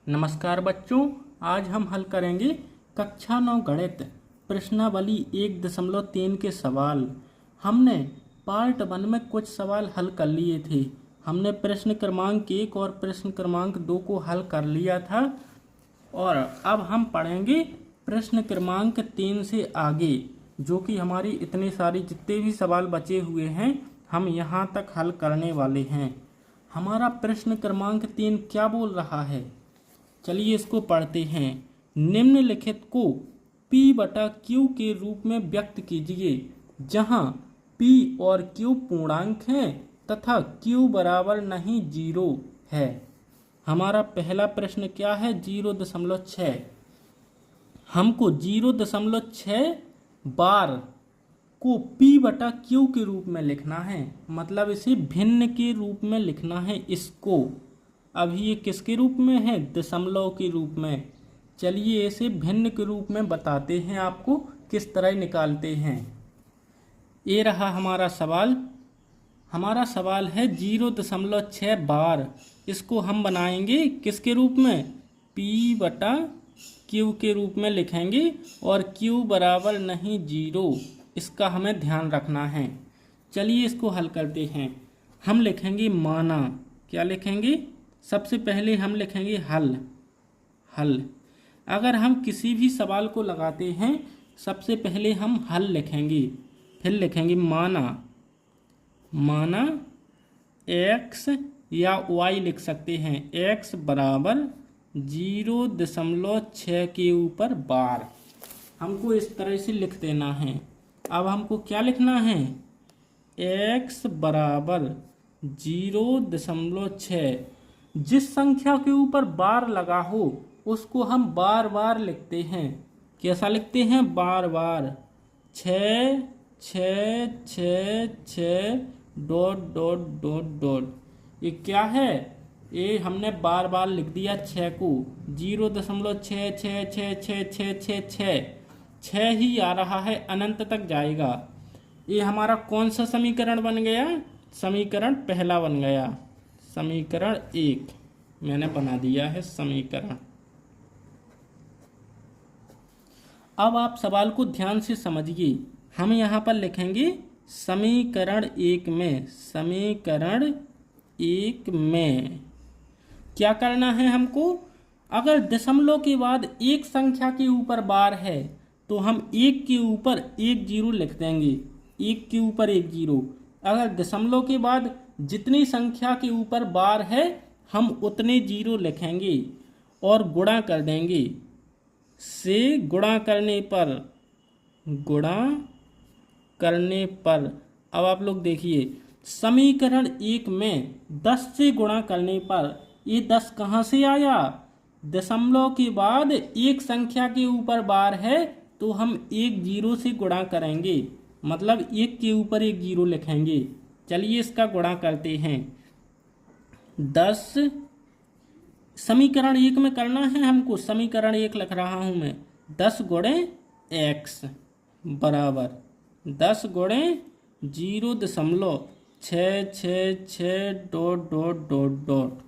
नमस्कार बच्चों, आज हम हल करेंगे कक्षा 9 गणित प्रश्नावली 1.3 के सवाल। हमने पार्ट 1 में कुछ सवाल हल कर लिए थे। हमने प्रश्न क्रमांक 1 और प्रश्न क्रमांक 2 को हल कर लिया था और अब हम पढ़ेंगे प्रश्न क्रमांक 3 से आगे, जो कि हमारी इतने सारी जितने भी सवाल बचे हुए हैं हम यहाँ तक हल करने वाले हैं। हमारा प्रश्न क्रमांक 3 क्या बोल रहा है, चलिए इसको पढ़ते हैं। निम्नलिखित को P बटा Q के रूप में व्यक्त कीजिए, जहां P और Q पूर्णांक हैं तथा Q बराबर नहीं 0 है। हमारा पहला प्रश्न क्या है, 0.6। हमको 0.6 बार को P बटा Q के रूप में लिखना है, मतलब इसे भिन्न के रूप में लिखना है। इसको अभी ये किसके रूप में है, दशमलव के रूप में। चलिए इसे भिन्न के रूप में बताते हैं आपको किस तरह निकालते हैं। ये रहा हमारा सवाल। हमारा सवाल है 0.6 बार। इसको हम बनाएंगे किसके रूप में, P बटा Q के रूप में लिखेंगे और Q बराबर नहीं 0, इसका हमें ध्यान रखना है। चलिए इसको हल करते हैं। हम लिखेंगे माना। क्या लिखेंगे, सबसे पहले हम लिखेंगे हल। अगर हम किसी भी सवाल को लगाते हैं सबसे पहले हम हल लिखेंगे, फिर लिखेंगे माना x या y लिख सकते हैं। x बराबर 0.6 के ऊपर बार, हमको इस तरह से लिख देना है। अब हमको क्या लिखना है, x बराबर 0.6। जिस संख्या के ऊपर बार लगा हो उसको हम बार बार लिखते हैं। कैसा लिखते हैं, बार बार। 6 6 6 6 ... ये क्या है, ये हमने बार बार लिख दिया 6 को। 0.6666666 6 ही आ रहा है, अनंत तक जाएगा। ये हमारा कौन सा समीकरण बन गया, समीकरण पहला बन गया। समीकरण 1 मैंने बना दिया है समीकरण। अब आप सवाल को ध्यान से समझिए। हम यहाँ पर लिखेंगे समीकरण 1 में क्या करना है हमको, अगर दशमलव के बाद एक संख्या के ऊपर बार है तो हम 1 के ऊपर 1 0 लिख देंगे। 1 के ऊपर 1 0। अगर दशमलव के बाद जितनी संख्या के ऊपर बार है हम उतने 0 लिखेंगे और गुणा कर देंगे। से गुणा करने पर अब आप लोग देखिए, समीकरण 1 में 10 से गुणा करने पर ये 10 कहाँ से आया, दशमलव के बाद एक संख्या के ऊपर बार है तो हम 1 0 से गुणा करेंगे, मतलब 1 के ऊपर 1 0 लिखेंगे। चलिए इसका गुणा करते हैं। 10 समीकरण 1 में करना है हमको, समीकरण 1 लिख रहा हूं मैं। 10 गुणे x बराबर 10 गुणे 0.666 ...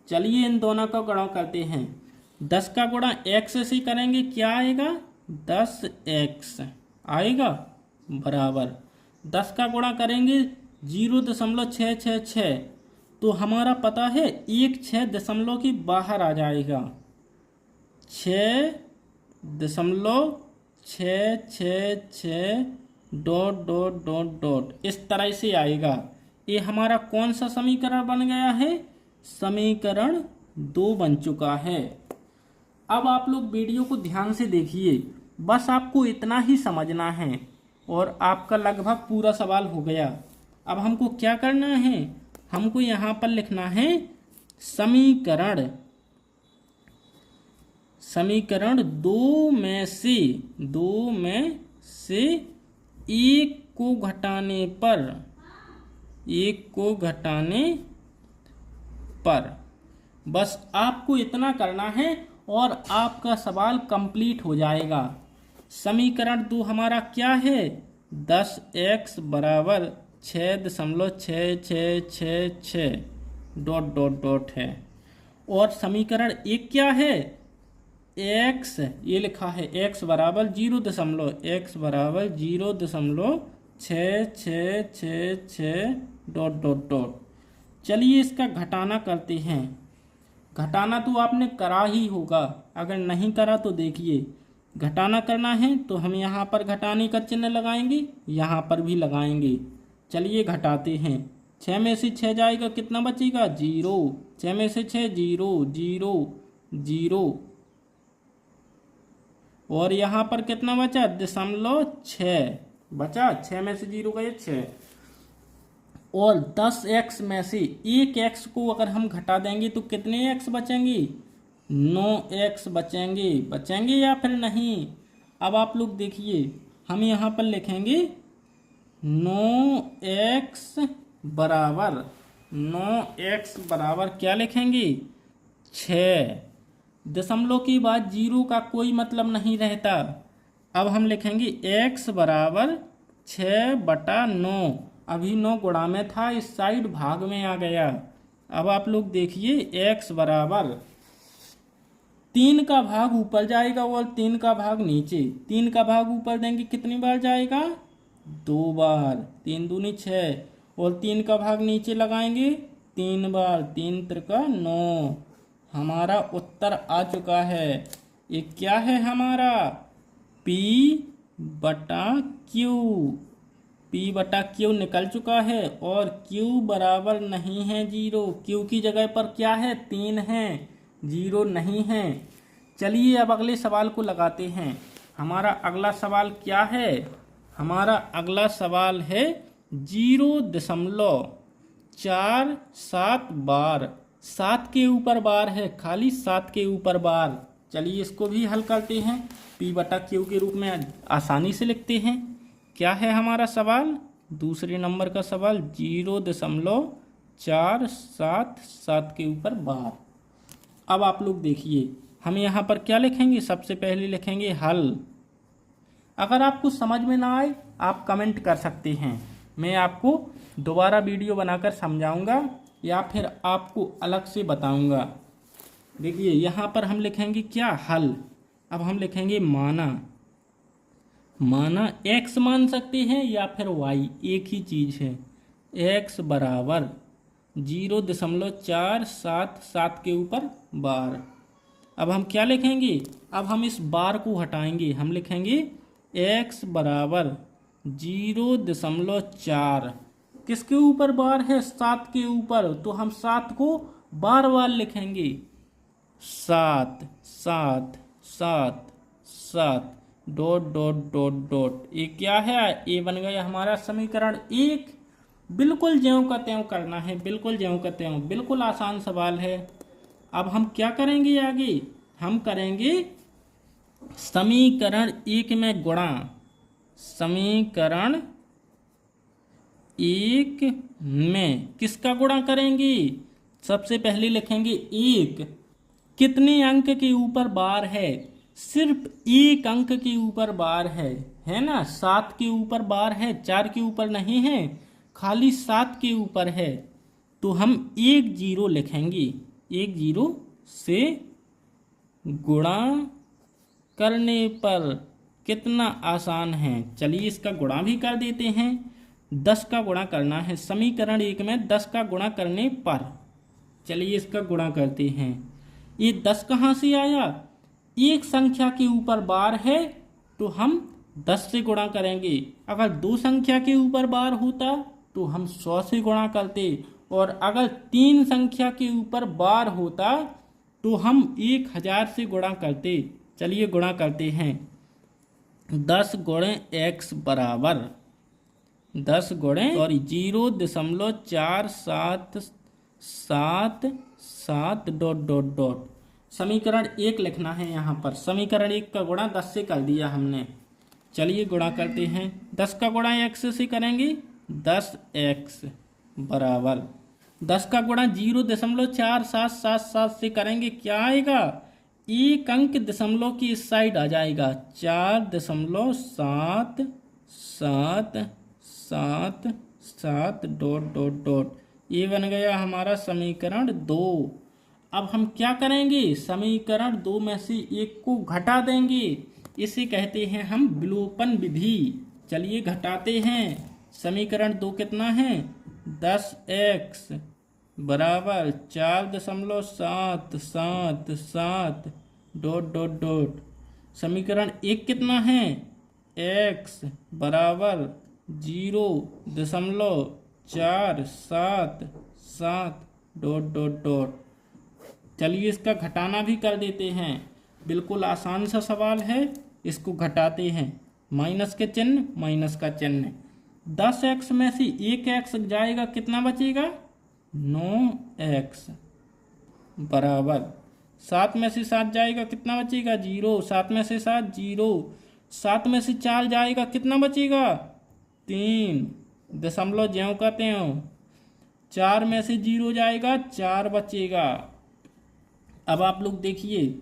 चलिए इन दोनों का गुणा करते हैं। 10 का गुणा x से करेंगे, क्या आएगा, 10x आएगा, बराबर 10 का गुणा करेंगे 0.666 तो हमारा पता है 1 6 दशमलव के बाहर आ जाएगा। 6.666 ... इस तरह से आएगा। ये हमारा कौन सा समीकरण बन गया है, समीकरण 2 बन चुका है। अब आप लोग वीडियो को ध्यान से देखिए, बस आपको इतना ही समझना है और आपका लगभग पूरा सवाल हो गया। अब हमको क्या करना है, हमको यहाँ पर लिखना है समीकरण 2 में से एक को घटाने पर बस आपको इतना करना है और आपका सवाल कंप्लीट हो जाएगा। समीकरण 2 हमारा क्या है, 10x बराबर 6.666 ... है। और समीकरण एक क्या है, x ये लिखा है x बराबर 0.6666 डॉट डॉट डॉट। चलिए इसका घटाना करते हैं। घटाना तो आपने करा ही होगा, अगर नहीं करा तो देखिए। घटाना करना है तो हम यहाँ पर घटाने का चिन्ह लगाएंगे, यहाँ पर भी लगाएंगे। चलिए घटाते हैं। 6 में से 6 जाएगा, कितना बचेगा, 0। 6 में से 6 0 0 0, और यहाँ पर कितना बचा, 0.6 बचा। 6 में से 0 गए 6, और 10x में से 1x को अगर हम घटा देंगे तो कितने x बचेंगे, 9x बचेंगे या फिर नहीं। अब आप लोग देखिए, हम यहाँ पर लिखेंगे 9x बराबर क्या लिखेंगे, 6। दशमलव के बाद 0 का कोई मतलब नहीं रहता। अब हम लिखेंगे x बराबर 6/9। अभी 9 गुणा में था, इस साइड भाग में आ गया। अब आप लोग देखिए x बराबर 3 का भाग ऊपर जाएगा और 3 का भाग नीचे। 3 का भाग ऊपर देंगे कितनी बार जाएगा, 2 बार। 3 दूनी 6, और 3 का भाग नीचे लगाएंगे 3 बार। 3 त्रिका 9। हमारा उत्तर आ चुका है। ये क्या है हमारा, P/Q निकल चुका है, और Q बराबर नहीं है 0। Q की जगह पर क्या है, 3 है, 0 नहीं है। चलिए अब अगले सवाल को लगाते हैं। हमारा अगला सवाल क्या है, हमारा अगला सवाल है 0.47 बार। 7 के ऊपर बार है, खाली 7 के ऊपर बार। चलिए इसको भी हल करते हैं, P/Q के रूप में आसानी से लिखते हैं। क्या है हमारा सवाल, दूसरे नंबर का सवाल, 0.477 के ऊपर बार। अब आप लोग देखिए, हम यहाँ पर क्या लिखेंगे, सबसे पहले लिखेंगे हल। अगर आपको समझ में ना आए आप कमेंट कर सकते हैं, मैं आपको दोबारा वीडियो बनाकर समझाऊंगा या फिर आपको अलग से बताऊंगा। देखिए यहाँ पर हम लिखेंगे क्या, हल। अब हम लिखेंगे माना x मान सकते हैं या फिर y, एक ही चीज़ है। x बराबर 0.477 के ऊपर बार। अब हम क्या लिखेंगे, अब हम इस बार को हटाएंगे, हम लिखेंगे x बराबर 0.4। किसके ऊपर बार है, 7 के ऊपर, तो हम 7 को बार बार लिखेंगे, 7 7 7 7 डॉट डॉट डॉट डॉट। ये क्या है, ये बन गया हमारा समीकरण 1। बिल्कुल ज्यों का त्यों करना है, बिल्कुल ज्यों का त्यों, बिल्कुल आसान सवाल है। अब हम क्या करेंगे आगे, हम करेंगे समीकरण 1 में गुणा। समीकरण 1 में किसका गुणा करेंगे, सबसे पहले लिखेंगे 1। कितने अंक के ऊपर बार है, सिर्फ 1 अंक के ऊपर बार है ना। 7 के ऊपर बार है, 4 के ऊपर नहीं है, खाली 7 के ऊपर है। तो हम 1 0 लिखेंगे, 1 0 से गुणा करने पर कितना आसान है। चलिए इसका गुणा भी कर देते हैं। 10 का गुणा करना है, समीकरण 1 में 10 का गुणा करने पर। चलिए इसका गुणा करते हैं। ये 10 कहाँ से आया, एक संख्या के ऊपर बार है तो हम 10 से गुणा करेंगे। अगर 2 संख्या के ऊपर बार होता तो हम 100 से गुणा करते, और अगर 3 संख्या के ऊपर बार होता तो हम 1000 से गुणा करते। चलिए गुणा करते हैं। 10 गुणे x बराबर 0.477 डॉट डॉट डॉट। समीकरण 1 लिखना है यहाँ पर। समीकरण 1 का गुणा 10 से कर दिया हमने। चलिए गुणा करते हैं। 10 का गुणा x से करेंगे, 10x बराबर 10 का गुणा 0.4777 से करेंगे, क्या आएगा, एक अंक दशमलव की इस साइड आ जाएगा, 4.777 डॉट डॉट डॉट। ये बन गया हमारा समीकरण 2। अब हम क्या करेंगे, समीकरण 2 में से एक को घटा देंगे। इसे कहते हैं हम विलोपन विधि। चलिए घटाते हैं। समीकरण 2 कितना है, 10x बराबर 4.777 डॉट डॉट डॉट। समीकरण 1 कितना है, x बराबर 0.477 डॉट डॉट डॉट। चलिए इसका घटाना भी कर देते हैं। बिल्कुल आसान सा सवाल है, इसको घटाते हैं। माइनस के चिन्ह, माइनस का चिन्ह। 10x में से 1x जाएगा, कितना बचेगा, 9x बराबर 7 में से 7 जाएगा, कितना बचेगा, 0। 7 में से 7 0। 7 में से 4 जाएगा, कितना बचेगा, 3 दशमलव ज्यों का त्यों। 4 में से 0 जाएगा, 4 बचेगा। अब आप लोग देखिए,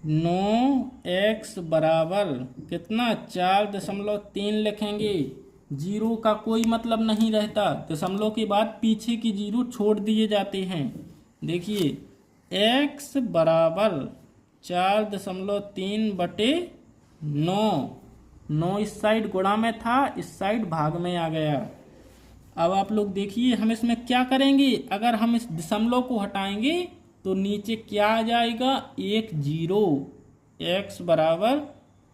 9x बराबर कितना, 4.3 लिखेंगे। जीरो का कोई मतलब नहीं रहता, दशमलव के बाद पीछे की जीरो छोड़ दिए जाते हैं। देखिए x बराबर 4.3 बटे 9। 9 इस साइड गुणा में था, इस साइड भाग में आ गया। अब आप लोग देखिए हम इसमें क्या करेंगे, अगर हम इस दशमलव को हटाएंगे तो नीचे क्या आ जाएगा, एक जीरो। x बराबर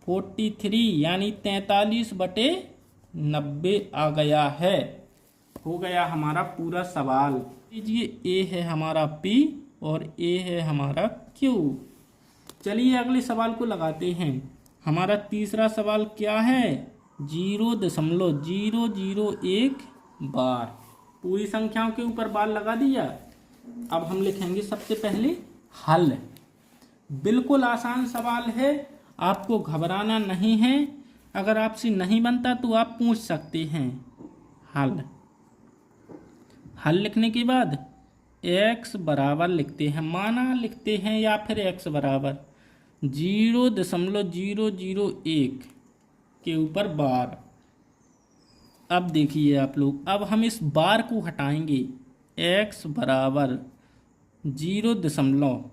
43 यानी 43 बटे 90 आ गया है। हो गया हमारा पूरा सवाल। लीजिए a है हमारा p और a है हमारा q। चलिए अगले सवाल को लगाते हैं। हमारा तीसरा सवाल क्या है, 0.001 बार। पूरी संख्याओं के ऊपर बार लगा दिया। अब हम लिखेंगे सबसे पहले हल। बिल्कुल आसान सवाल है, आपको घबराना नहीं है। अगर आपसे नहीं बनता तो आप पूछ सकते हैं। हल लिखने के बाद x बराबर लिखते हैं, माना लिखते हैं, या फिर x बराबर 0.001 के ऊपर बार। अब देखिए आप लोग, अब हम इस बार को हटाएंगे। x बराबर 0.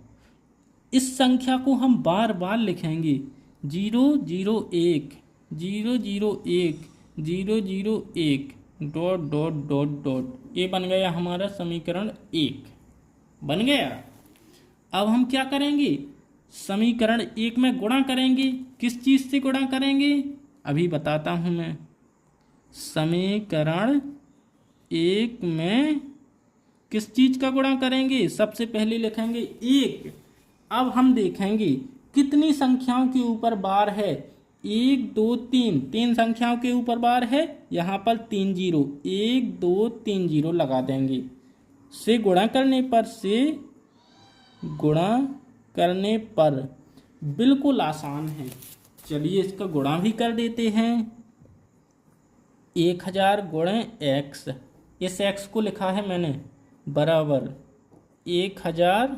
इस संख्या को हम बार बार लिखेंगे, 001 001 001 डॉट डॉट डॉट डॉट। ये बन गया हमारा समीकरण 1 बन गया। अब हम क्या करेंगे, समीकरण 1 में गुणा करेंगे। किस चीज से गुणा करेंगे, अभी बताता हूं मैं। समीकरण 1 में किस चीज का गुणा करेंगे, सबसे पहले लिखेंगे 1। अब हम देखेंगे कितनी संख्याओं के ऊपर बार है, 1 2 3, 3 संख्याओं के ऊपर बार है। यहाँ पर 3 जीरो, 1 2 3 जीरो लगा देंगे। से गुणा करने पर बिल्कुल आसान है। चलिए इसका गुणा भी कर देते हैं। 1000 गुणे x, इस x को लिखा है मैंने बराबर 1000।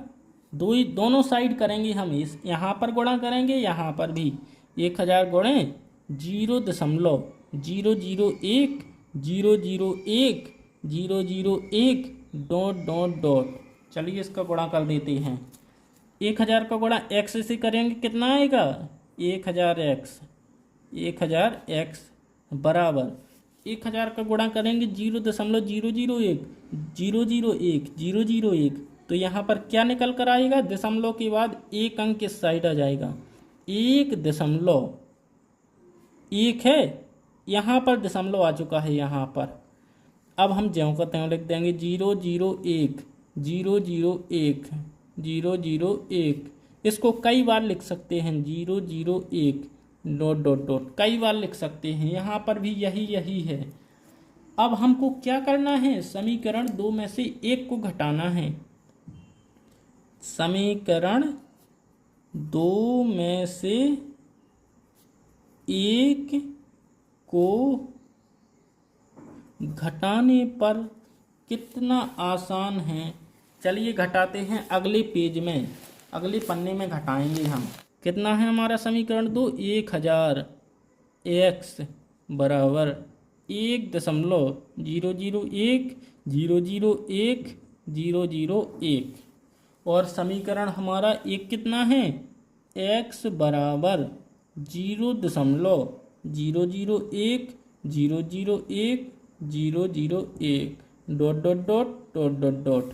दोनों साइड करेंगे हम, इस यहाँ पर गुणा करेंगे, यहाँ पर भी 1000 गुणे 0.001 001 001 डॉट डॉट डॉट। चलिए इसका गुणा कर देते हैं। 1000 का गुणा x से करेंगे, कितना आएगा, 1000x बराबर 1000 का गुणा करेंगे 0.001 001 001। तो यहाँ पर क्या निकल कर आएगा, दशमलव के बाद एक अंक किस साइड आ जाएगा, 1.1 है। यहाँ पर दशमलव आ चुका है यहाँ पर। अब हम ज्यों का त्यों लिख देंगे 001 001 001। इसको कई बार लिख सकते हैं, 001 डॉट डॉट डॉट, कई बार लिख सकते हैं। यहाँ पर भी यही है। अब हमको क्या करना है, समीकरण 2 में से 1 को घटाना है। समीकरण 2 में से 1 को घटाने पर कितना आसान है। चलिए घटाते हैं अगले पेज में, अगले पन्ने में घटाएंगे हम। कितना है हमारा समीकरण 2, 1000 x बराबर 1.001 001 001 और समीकरण हमारा एक कितना है, x बराबर 0.001 001 001 dot dot dot dot dot dot.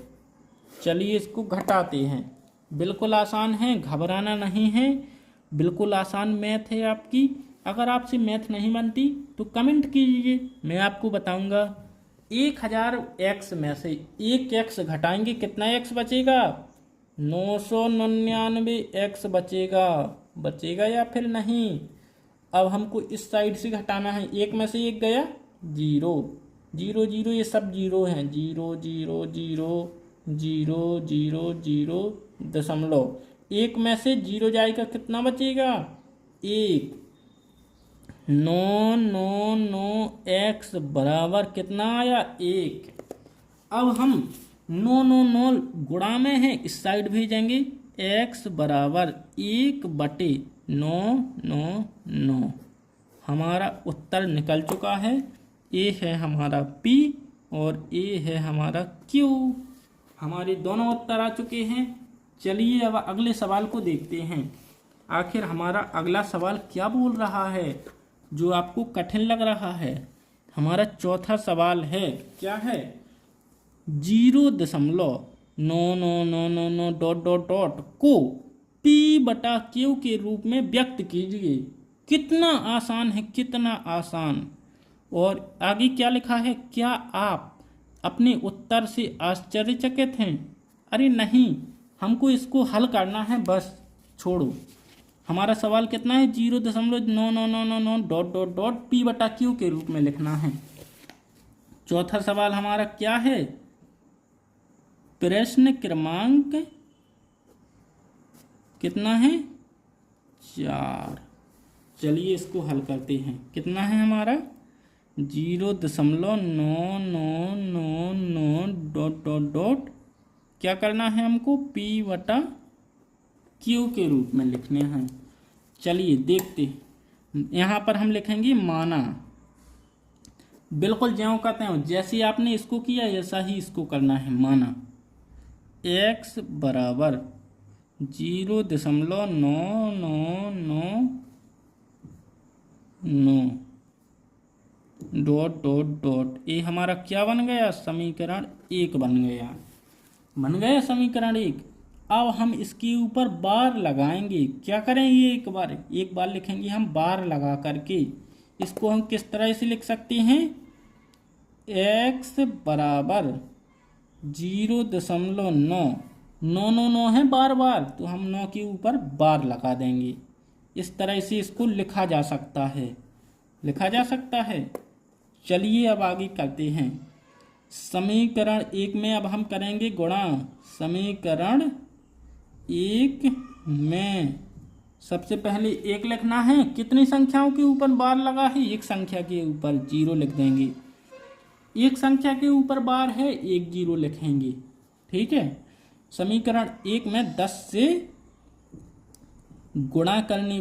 चलिए इसको घटाते हैं। बिल्कुल आसान है, घबराना नहीं है, बिल्कुल आसान मैथ है आपकी। अगर आपसे मैथ नहीं बनती तो कमेंट कीजिए, मैं आपको बताऊंगा। 1000 एक्स में से एक एक्स घटाएंगे, कितना एक्स बचेगा, 999 एक्स बचेगा। बचेगा या फिर नहीं। अब हमको इस साइड से घटाना है, एक में से एक गया, जीरो जीरो जीरो, ये सब जीरो हैं, zero zero zero zero zero zero दशमलव, एक में से जीरो जाएगा, कितना बचेगा, एक। 999 एक्स बराबर कितना आया, एक। अब हम 999 गुणा में है, इस साइड भेजेंगे, एक्स बराबर 1/999। हमारा उत्तर निकल चुका है। ए है हमारा पी और ए है हमारा क्यू। हमारे दोनों उत्तर आ चुके हैं। चलिए अब अगले सवाल को देखते हैं। आखिर हमारा अगला सवाल क्या बोल रहा है, जो आपको कठिन लग रहा है। हमारा चौथा सवाल है, क्या है, 0.9999 डॉट डॉट डॉट को P/Q के रूप में व्यक्त कीजिए। कितना आसान है, कितना आसान। और आगे क्या लिखा है, क्या आप अपने उत्तर से आश्चर्यचकित हैं। अरे नहीं, हमको इसको हल करना है, बस छोड़ो। हमारा सवाल कितना है, 0.9999 डॉट डॉट डॉट P/Q के रूप में लिखना है। चौथा सवाल हमारा क्या है, प्रश्न क्रमांक कितना है, 4। चलिए इसको हल करते हैं। कितना है हमारा, 0.9999 डॉट डॉट डॉट, क्या करना है हमको, P/Q के रूप में लिखने हैं। चलिए देखते, यहाँ पर हम लिखेंगे माना। बिल्कुल ज्यों कहते हो, जैसे आपने इसको किया ऐसा ही इसको करना है। माना x बराबर 0.9999 डॉट डॉट डॉट, ये हमारा क्या बन गया, समीकरण एक बन गया। बन गया समीकरण एक। अब हम इसके ऊपर बार लगाएंगे। क्या करें, ये एक बार लिखेंगे हम बार लगा करके। इसको हम किस तरह से लिख सकते हैं, x बराबर 0.999 है बार बार, तो हम 9 के ऊपर बार लगा देंगे। इस तरह से इसको लिखा जा सकता है, लिखा जा सकता है। चलिए अब आगे करते हैं। समीकरण एक में अब हम करेंगे गुणा। समीकरण एक में सबसे पहले एक लिखना है। कितनी संख्याओं के ऊपर बार लगा है, एक संख्या के ऊपर 0 लिख देंगे। एक संख्या के ऊपर बार है, एक 0 लिखेंगे। ठीक है। समीकरण एक में 10 से गुणा करने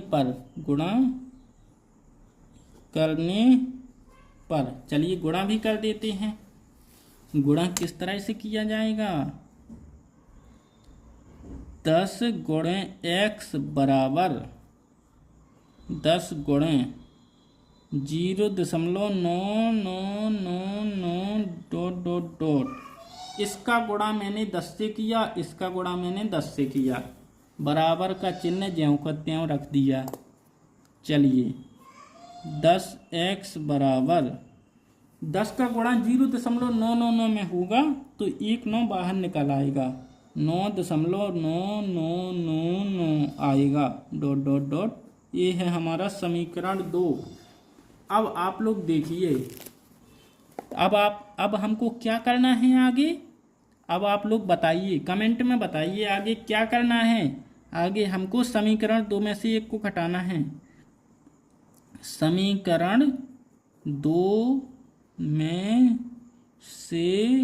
पर चलिए गुणा भी कर देते हैं। गुणा किस तरह से किया जाएगा, 10 गुणे x बराबर 10 गुणे 0.9999 डॉट डॉट डॉट। इसका गुणा मैंने 10 से किया, इसका गुणा मैंने 10 से किया, बराबर का चिन्ह ज्यों का त्यों रख दिया। चलिए 10x बराबर 10 का गुणा 0.999 में होगा तो एक 9 बाहर निकल आएगा, 9.9999 आएगा डॉट डॉट डॉट। ये है हमारा समीकरण 2। अब आप लोग देखिए, अब हमको क्या करना है आगे। अब आप लोग बताइए, कमेंट में बताइए आगे क्या करना है। आगे हमको समीकरण 2 में से एक को घटाना है। समीकरण 2 में से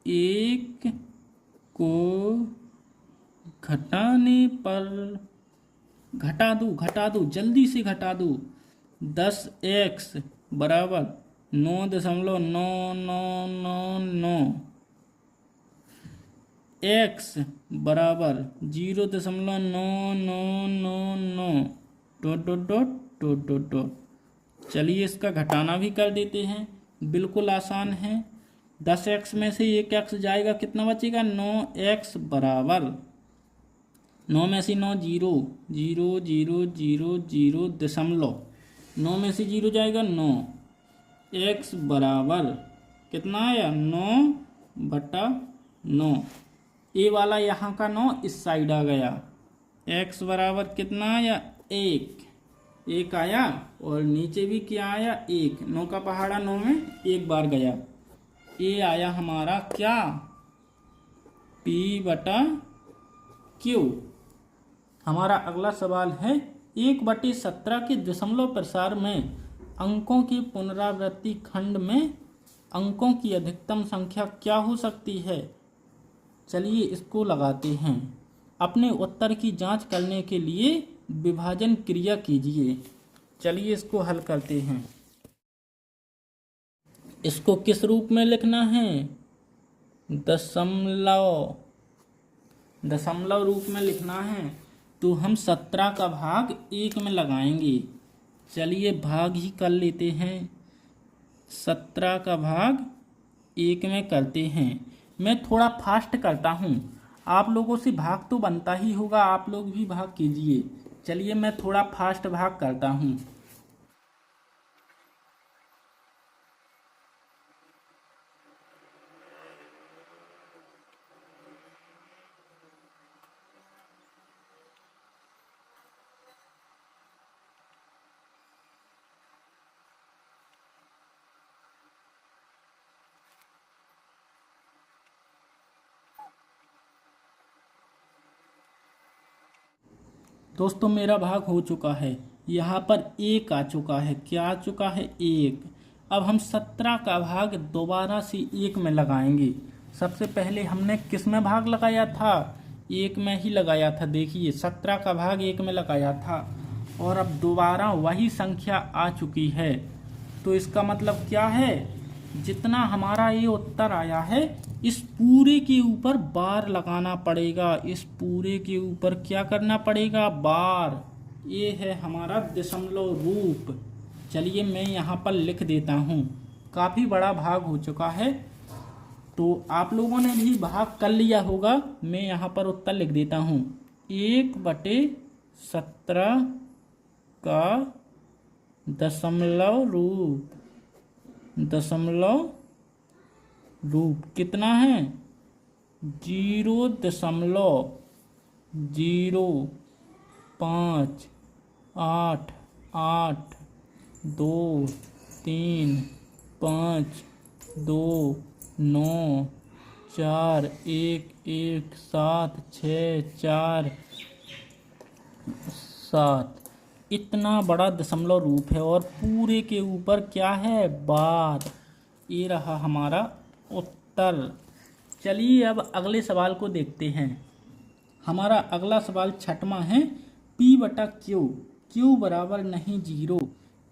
एक को घटाने पर, घटा दो जल्दी से घटा दो। 10x बराबर 9.9999 एक्स बराबर 0.9999 dot dot dot dot dot dot. चलिए इसका घटाना भी कर देते हैं, बिल्कुल आसान है। 10x में से 1x जाएगा, कितना बचेगा 9x बराबर 9 में से 9 जीरो, 0.000 दशमलव, 9 में से 0 जाएगा 9, x बराबर कितना आया 9/9। ए वाला यहाँ का 9 इस साइड आ गया, x बराबर कितना आया 1 आया, और नीचे भी क्या आया 1, 9 का पहाड़ा 9 में एक बार गया। ए आया हमारा क्या P/Q। हमारा अगला सवाल है 1/17 के दशमलव प्रसार में अंकों की पुनरावृत्ति खंड में अंकों की अधिकतम संख्या क्या हो सकती है। चलिए इसको लगाते हैं। अपने उत्तर की जांच करने के लिए विभाजन क्रिया कीजिए। चलिए इसको हल करते हैं। इसको किस रूप में लिखना है, दशमलव रूप में लिखना है। तो हम 17 का भाग 1 में लगाएंगे। चलिए भाग ही कर लेते हैं, 17 का भाग 1 में करते हैं। मैं थोड़ा फास्ट करता हूँ, आप लोगों से भाग तो बनता ही होगा, आप लोग भी भाग कीजिए। चलिए मैं थोड़ा फास्ट भाग करता हूँ। दोस्तों मेरा भाग हो चुका है, यहाँ पर 1 आ चुका है। क्या आ चुका है 1। अब हम 17 का भाग दोबारा से 1 में लगाएंगे। सबसे पहले हमने किस में भाग लगाया था, 1 में ही लगाया था। देखिए 17 का भाग 1 में लगाया था, और अब दोबारा वही संख्या आ चुकी है। तो इसका मतलब क्या है, जितना हमारा ये उत्तर आया है इस पूरे के ऊपर बार लगाना पड़ेगा। इस पूरे के ऊपर क्या करना पड़ेगा, बार। ये है हमारा दशमलव रूप। चलिए मैं यहाँ पर लिख देता हूँ। काफ़ी बड़ा भाग हो चुका है, तो आप लोगों ने भी भाग कर लिया होगा। मैं यहाँ पर उत्तर लिख देता हूँ, 1/17 का दशमलव रूप कितना है, 0.5 8 8 2 3 5 2 9 4 1 1 7 6 4 7। इतना बड़ा दशमलव रूप है, और पूरे के ऊपर क्या है, बार। ये रहा हमारा उत्तर। चलिए अब अगले सवाल को देखते हैं। हमारा अगला सवाल 6वां है, P/Q Q बराबर नहीं 0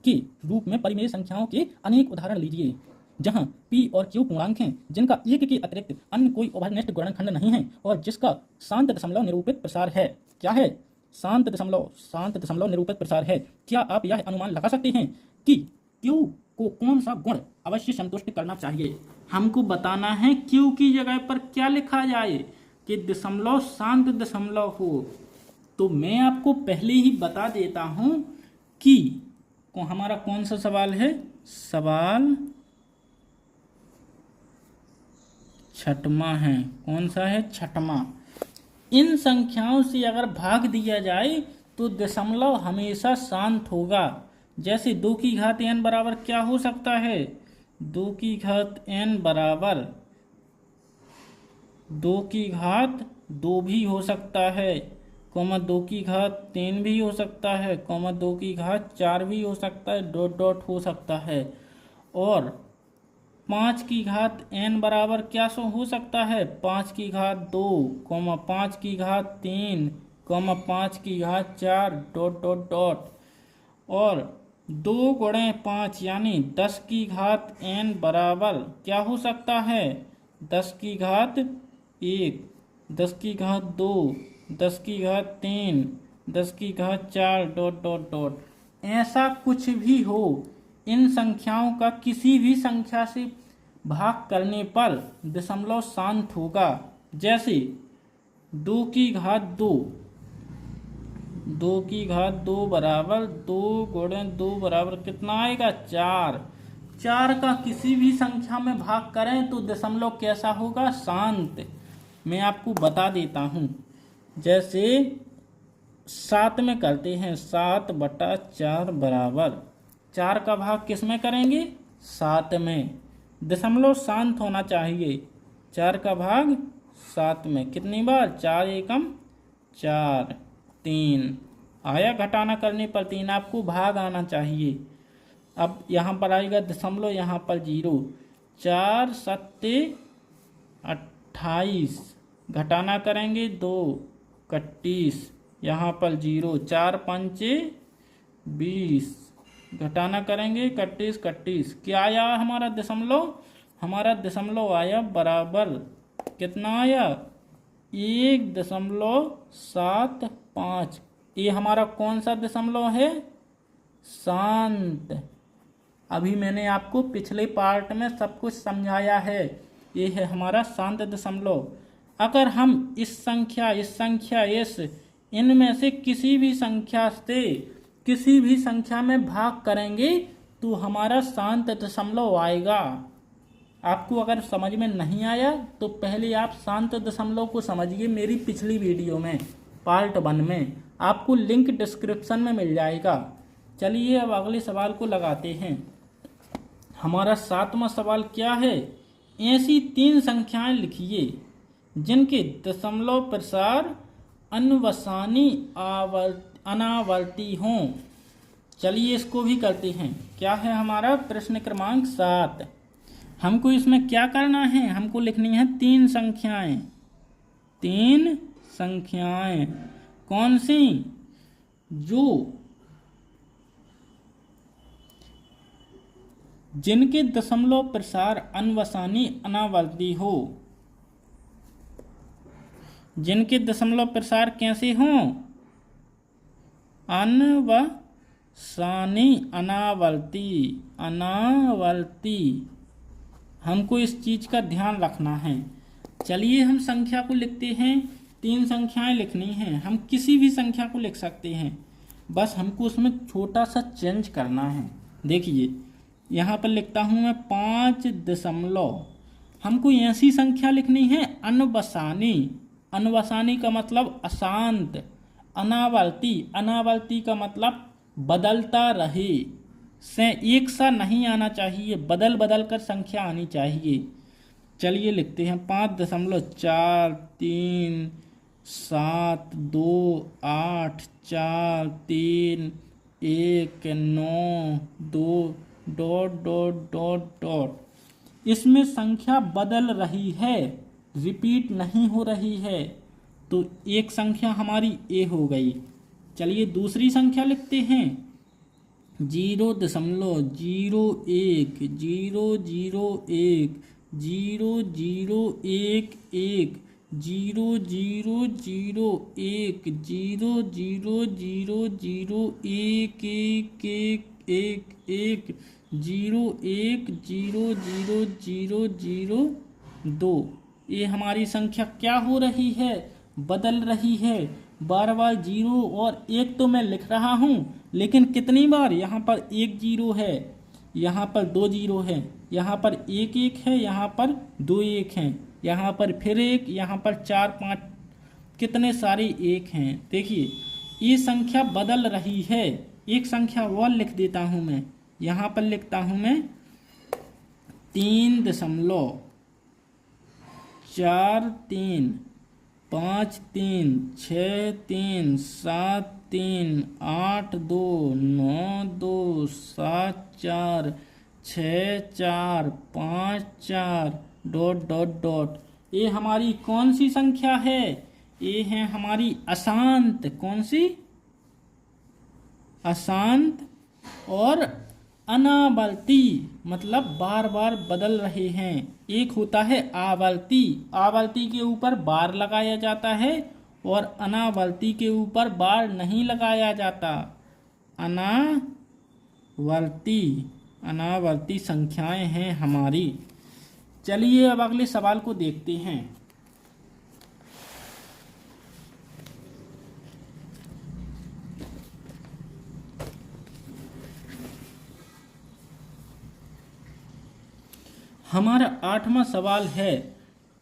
के रूप में परिमेय संख्याओं के अनेक उदाहरण लीजिए, जहां P और Q पूर्णांक हैं, जिनका 1 के अतिरिक्त अन्य कोई उभयनिष्ठ गुणनखंड नहीं है, और जिसका शांत दशमलव निरूपित प्रसार है। क्या है, शांत दशमलव निरूपित प्रसार है। क्या आप यह अनुमान लगा सकते हैं कि Q को कौन सा गुण अवश्य संतुष्ट करना चाहिए। हमको बताना है Q की जगह पर क्या लिखा जाए कि दशमलव शांत दशमलव हो। तो मैं आपको पहले ही बता देता हूं कि हमारा कौन सा सवाल है, सवाल 6वां है। कौन सा है, 6वां। इन संख्याओं से अगर भाग दिया जाए तो दशमलव हमेशा शांत होगा। जैसे 2 की घात n बराबर क्या हो सकता है, 2 की घात n बराबर 2 की घात 2 भी हो सकता है, 2 की घात 3 भी हो सकता है, 2 की घात 4 भी हो सकता है, डॉट डॉट हो सकता है। और 5 की घात n बराबर क्या हो सकता है, 5 की घात 2, 5 की घात 3, 5 की घात 4, डॉट डॉट डॉट। और 2 गुणे 5 यानी 10 की घात n बराबर क्या हो सकता है, 10 की घात 1, 10 की घात 2, 10 की घात 3, 10 की घात 4 डॉट डॉट डॉट। ऐसा कुछ भी हो, इन संख्याओं का किसी भी संख्या से भाग करने पर दशमलव शांत होगा। जैसे 2 की घात 2, 2 की घात 2 बराबर 2 गुणे 2 बराबर कितना आएगा 4। 4 का किसी भी संख्या में भाग करें तो दशमलव कैसा होगा, शांत। मैं आपको बता देता हूँ, जैसे 7 में करते हैं, 7/4 बराबर 4 का भाग किस में करेंगे, 7 में। दशमलव शांत होना चाहिए। 4 का भाग 7 में कितनी बार, 4 एकम 4, 3 आया। घटाना करने पर 3, आपको भाग आना चाहिए। अब यहाँ पर आएगा दशमलव, यहाँ पर 0। 4 सत्ते 28, घटाना करेंगे 2 31, यहाँ पर 0। 4 पंचे 20, घटाना करेंगे 31 31, क्या आया हमारा दशमलव, हमारा दशमलव आया बराबर कितना आया 1.75। ये हमारा कौन सा दशमलव है, शांत। अभी मैंने आपको पिछले पार्ट में सब कुछ समझाया है। ये है हमारा शांत दशमलव। अगर हम इस संख्या इस इनमें से किसी भी संख्या से किसी भी संख्या में भाग करेंगे तो हमारा शांत दशमलव आएगा। आपको अगर समझ में नहीं आया तो पहले आप शांत दशमलव को समझिए। मेरी पिछली वीडियो में पार्ट 1 में आपको लिंक डिस्क्रिप्शन में मिल जाएगा। चलिए अब अगले सवाल को लगाते हैं। हमारा 7वां सवाल क्या है, ऐसी 3 संख्याएं लिखिए जिनके दशमलव प्रसार अनवसानी अनावर्ती हों। चलिए इसको भी करते हैं। क्या है हमारा प्रश्न क्रमांक 7। हमको इसमें क्या करना है, हमको लिखनी है 3 संख्याएं। 3 संख्याएं कौन सी, जो जिनके दशमलव प्रसार अनवसानी अनावर्ती हो। जिनके दशमलव प्रसार कैसे हों, अनवसानी अनावर्ती अनावर्ती। हमको इस चीज का ध्यान रखना है। चलिए हम संख्या को लिखते हैं। 3 संख्याएं लिखनी हैं। हम किसी भी संख्या को लिख सकते हैं, बस हमको उसमें छोटा सा चेंज करना है। देखिए यहाँ पर लिखता हूं मैं 5 दशमलव। हमको ऐसी संख्या लिखनी है अनवसानी। अनवसानी का मतलब अशांत। अनावर्ती, अनावर्ती का मतलब बदलता रहे। से एक सा नहीं आना चाहिए, बदल बदल कर संख्या आनी चाहिए। चलिए लिखते हैं 5.437284192 डॉट डॉट डॉट डॉट। इसमें संख्या बदल रही है, रिपीट नहीं हो रही है, तो एक संख्या हमारी ए हो गई। चलिए दूसरी संख्या लिखते हैं 0.001 001 0011 0001 0001111 01000002। ये हमारी संख्या क्या हो रही है, बदल रही है। बार बार 0 और 1 तो मैं लिख रहा हूँ, लेकिन कितनी बार, यहाँ पर 1 0 है, यहाँ पर 2 0 है, यहाँ पर 1 1 है, यहाँ पर 2 1 हैं, यहाँ पर फिर 1, यहाँ पर 4 5, कितने सारे 1 हैं। देखिए ये संख्या बदल रही है। एक संख्या और लिख देता हूँ मैं। यहाँ पर लिखता हूँ मैं 3.43 5 3 6 3 7 3 8 2 9 2 7 4 6 4 5 4 डॉट डॉट डॉट। ये हमारी कौन सी संख्या है, ये है हमारी अशांत। कौन सी, अशांत और अनावर्ती मतलब बार बार बदल रहे हैं। एक होता है आवर्ती, आवर्ती के ऊपर बार लगाया जाता है और अनावर्ती के ऊपर बार नहीं लगाया जाता। अनावर्ती, अनावर्ती संख्याएं हैं हमारी। चलिए अब अगले सवाल को देखते हैं। हमारा 8वां सवाल है,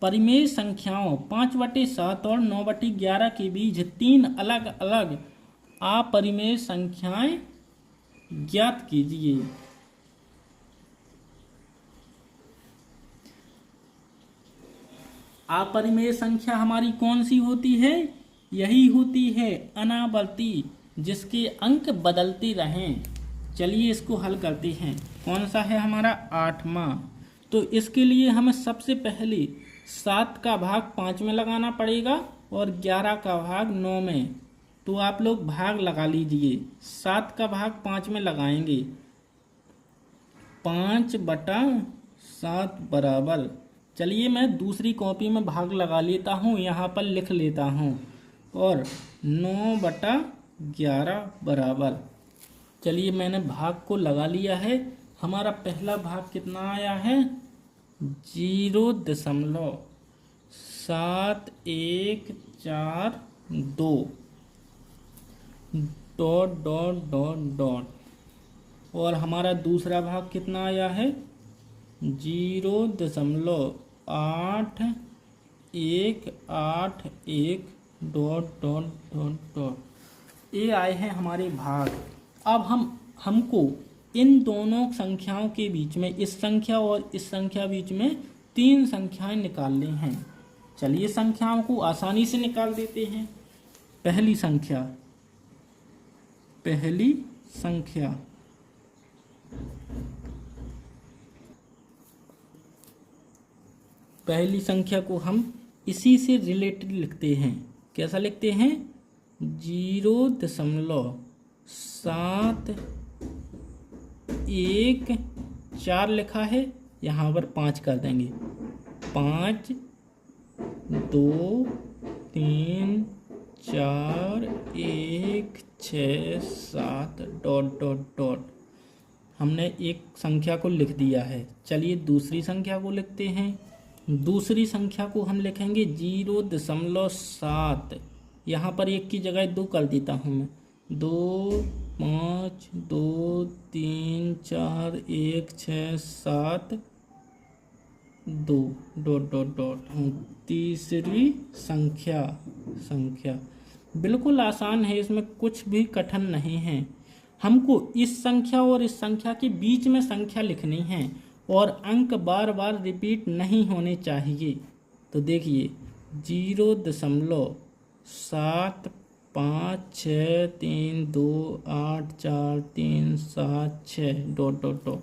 परिमेय संख्याओं 5/7 और 9/11 के बीच 3 अलग अलग अपरिमेय संख्याएं ज्ञात कीजिए। अपरिमेय संख्या हमारी कौन सी होती है? यही होती है अनावर्ती, जिसके अंक बदलते रहें। चलिए इसको हल करते हैं। कौन सा है हमारा 8वां। तो इसके लिए हमें सबसे पहले 7 का भाग 5 में लगाना पड़ेगा और 11 का भाग 9 में। तो आप लोग भाग लगा लीजिए। 7 का भाग 5 में लगाएंगे, 5/7 बराबर। चलिए मैं दूसरी कॉपी में भाग लगा लेता हूँ, यहाँ पर लिख लेता हूँ। और 9/11 बराबर। चलिए मैंने भाग को लगा लिया है। हमारा पहला भाग कितना आया है? 0.7142 डॉट डॉट डॉट डॉट। और हमारा दूसरा भाग कितना आया है? 0.8181 डॉट डॉट डॉट डॉट। ये आए हैं हमारे भाग। अब हमको इन दोनों संख्याओं के बीच में, इस संख्या और इस संख्या बीच में 3 संख्याएं निकालनी हैं। चलिए संख्याओं को आसानी से निकाल देते हैं। पहली संख्या, पहली संख्या पहली संख्या को हम इसी से रिलेटेड लिखते हैं। कैसा लिखते हैं? 0.714 लिखा है, यहाँ पर 5 कर देंगे। 5 2 3 4 1 6 7 डॉट डॉट डॉट। हमने एक संख्या को लिख दिया है। चलिए दूसरी संख्या को लिखते हैं। दूसरी संख्या को हम लिखेंगे 0.7। यहाँ पर 1 की जगह 2 कर देता हूँ मैं। 2 5 2 3 4 1 6 7 2 डॉट डॉट डॉट। तीसरी संख्या बिल्कुल आसान है, इसमें कुछ भी कठिन नहीं है। हमको इस संख्या और इस संख्या के बीच में संख्या लिखनी है और अंक बार बार रिपीट नहीं होने चाहिए। तो देखिए 0.756328437 डॉट डॉट डॉट।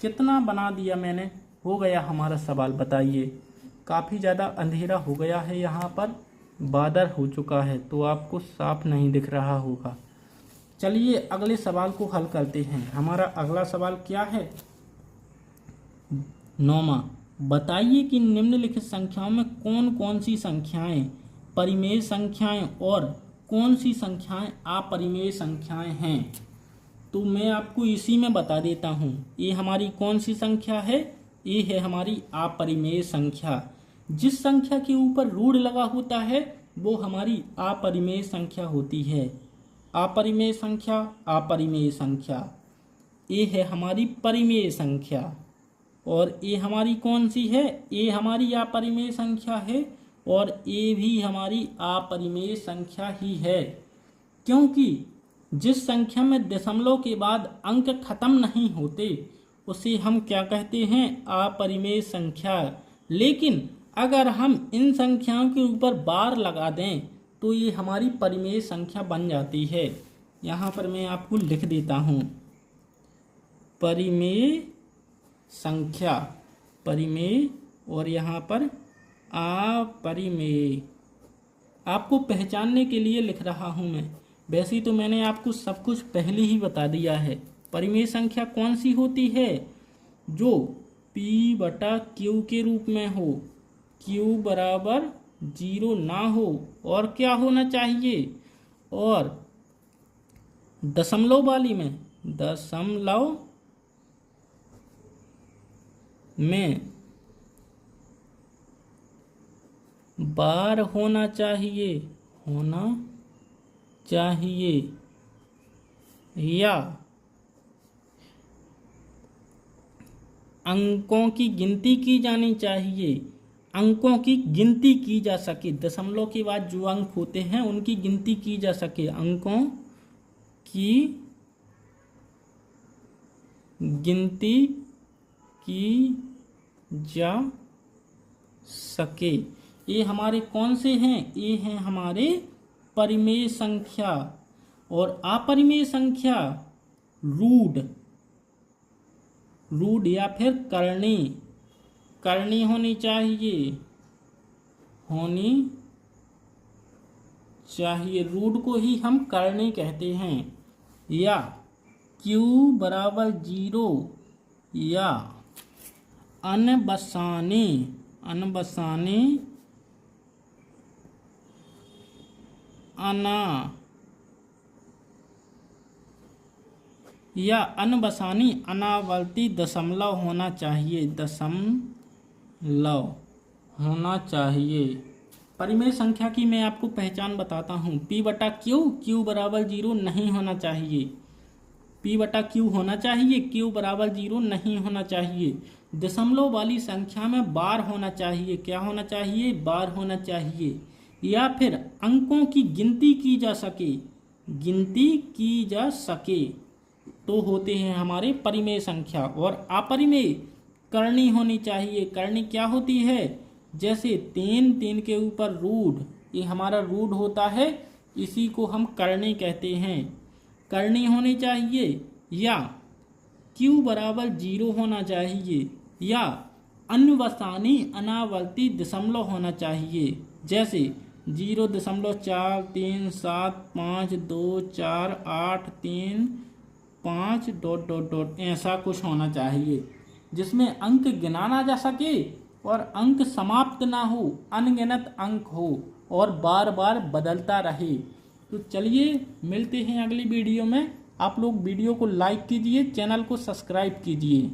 कितना बना दिया मैंने? हो गया हमारा सवाल। बताइए, काफ़ी ज़्यादा अंधेरा हो गया है, यहाँ पर बादल हो चुका है तो आपको साफ नहीं दिख रहा होगा। चलिए अगले सवाल को हल करते हैं। हमारा अगला सवाल क्या है? 9वां। बताइए कि निम्नलिखित संख्याओं में कौन कौन सी संख्याएं परिमेय संख्याएं और कौन सी संख्याएं अपरिमेय संख्याएं हैं। तो मैं आपको इसी में बता देता हूँ। ये हमारी कौन सी संख्या है? ये है हमारी अपरिमेय संख्या। जिस संख्या के ऊपर ऋण लगा होता है वो हमारी अपरिमेय संख्या होती है। अपरिमेय संख्या, अपरिमेय संख्या। ये है हमारी परिमेय संख्या। और ये हमारी कौन सी है? ये हमारी अपरिमेय संख्या है और ये भी हमारी अपरिमेय संख्या ही है, क्योंकि जिस संख्या में दशमलव के बाद अंक खत्म नहीं होते उसे हम क्या कहते हैं? अपरिमेय संख्या। लेकिन अगर हम इन संख्याओं के ऊपर बार लगा दें तो ये हमारी परिमेय संख्या बन जाती है। यहाँ पर मैं आपको लिख देता हूँ, परिमेय संख्या, परिमेय, और यहाँ पर अपरिमेय। आपको पहचानने के लिए लिख रहा हूँ मैं। वैसे तो मैंने आपको सब कुछ पहले ही बता दिया है, परिमेय संख्या कौन सी होती है? जो P बटा Q के रूप में हो, Q बराबर 0 ना हो, और क्या होना चाहिए? और दशमलव वाली में, दशमलव में बार होना चाहिए, या अंकों की गिनती की जानी चाहिए, अंकों की गिनती की जा सके, दशमलव के बाद जो अंक होते हैं उनकी गिनती की जा सके, अंकों की गिनती की जा सके। ये हमारे कौन से हैं? ये हैं हमारे परिमेय संख्या। और अपरिमेय संख्या रूट या फिर करनी होनी चाहिए, रूट को ही हम करनी कहते हैं। या Q बराबर 0 या अनबसाने अनावर्ती दशमलव होना चाहिए, परिमेय संख्या की मैं आपको पहचान बताता हूँ। P बटा Q बराबर 0 नहीं होना चाहिए, P बटा Q होना चाहिए, Q बराबर 0 नहीं होना चाहिए। दशमलव वाली संख्या में बार होना चाहिए, क्या होना चाहिए? बार होना चाहिए। या फिर अंकों की गिनती की जा सके तो होते हैं हमारे परिमेय संख्या। और अपरिमेय करनी होनी चाहिए, करनी क्या होती है? जैसे 3 के ऊपर रूट, ये हमारा रूट होता है, इसी को हम करनी कहते हैं, करनी होनी चाहिए। या Q बराबर 0 होना चाहिए, या अनवसानी अनावर्ती दशमलव होना चाहिए, जैसे 0.43724835 ... ऐसा कुछ होना चाहिए जिसमें अंक गिनाना जा सके और अंक समाप्त ना हो, अनगिनत अंक हो और बार बार बदलता रहे। तो चलिए मिलते हैं अगली वीडियो में। आप लोग वीडियो को लाइक कीजिए, चैनल को सब्सक्राइब कीजिए।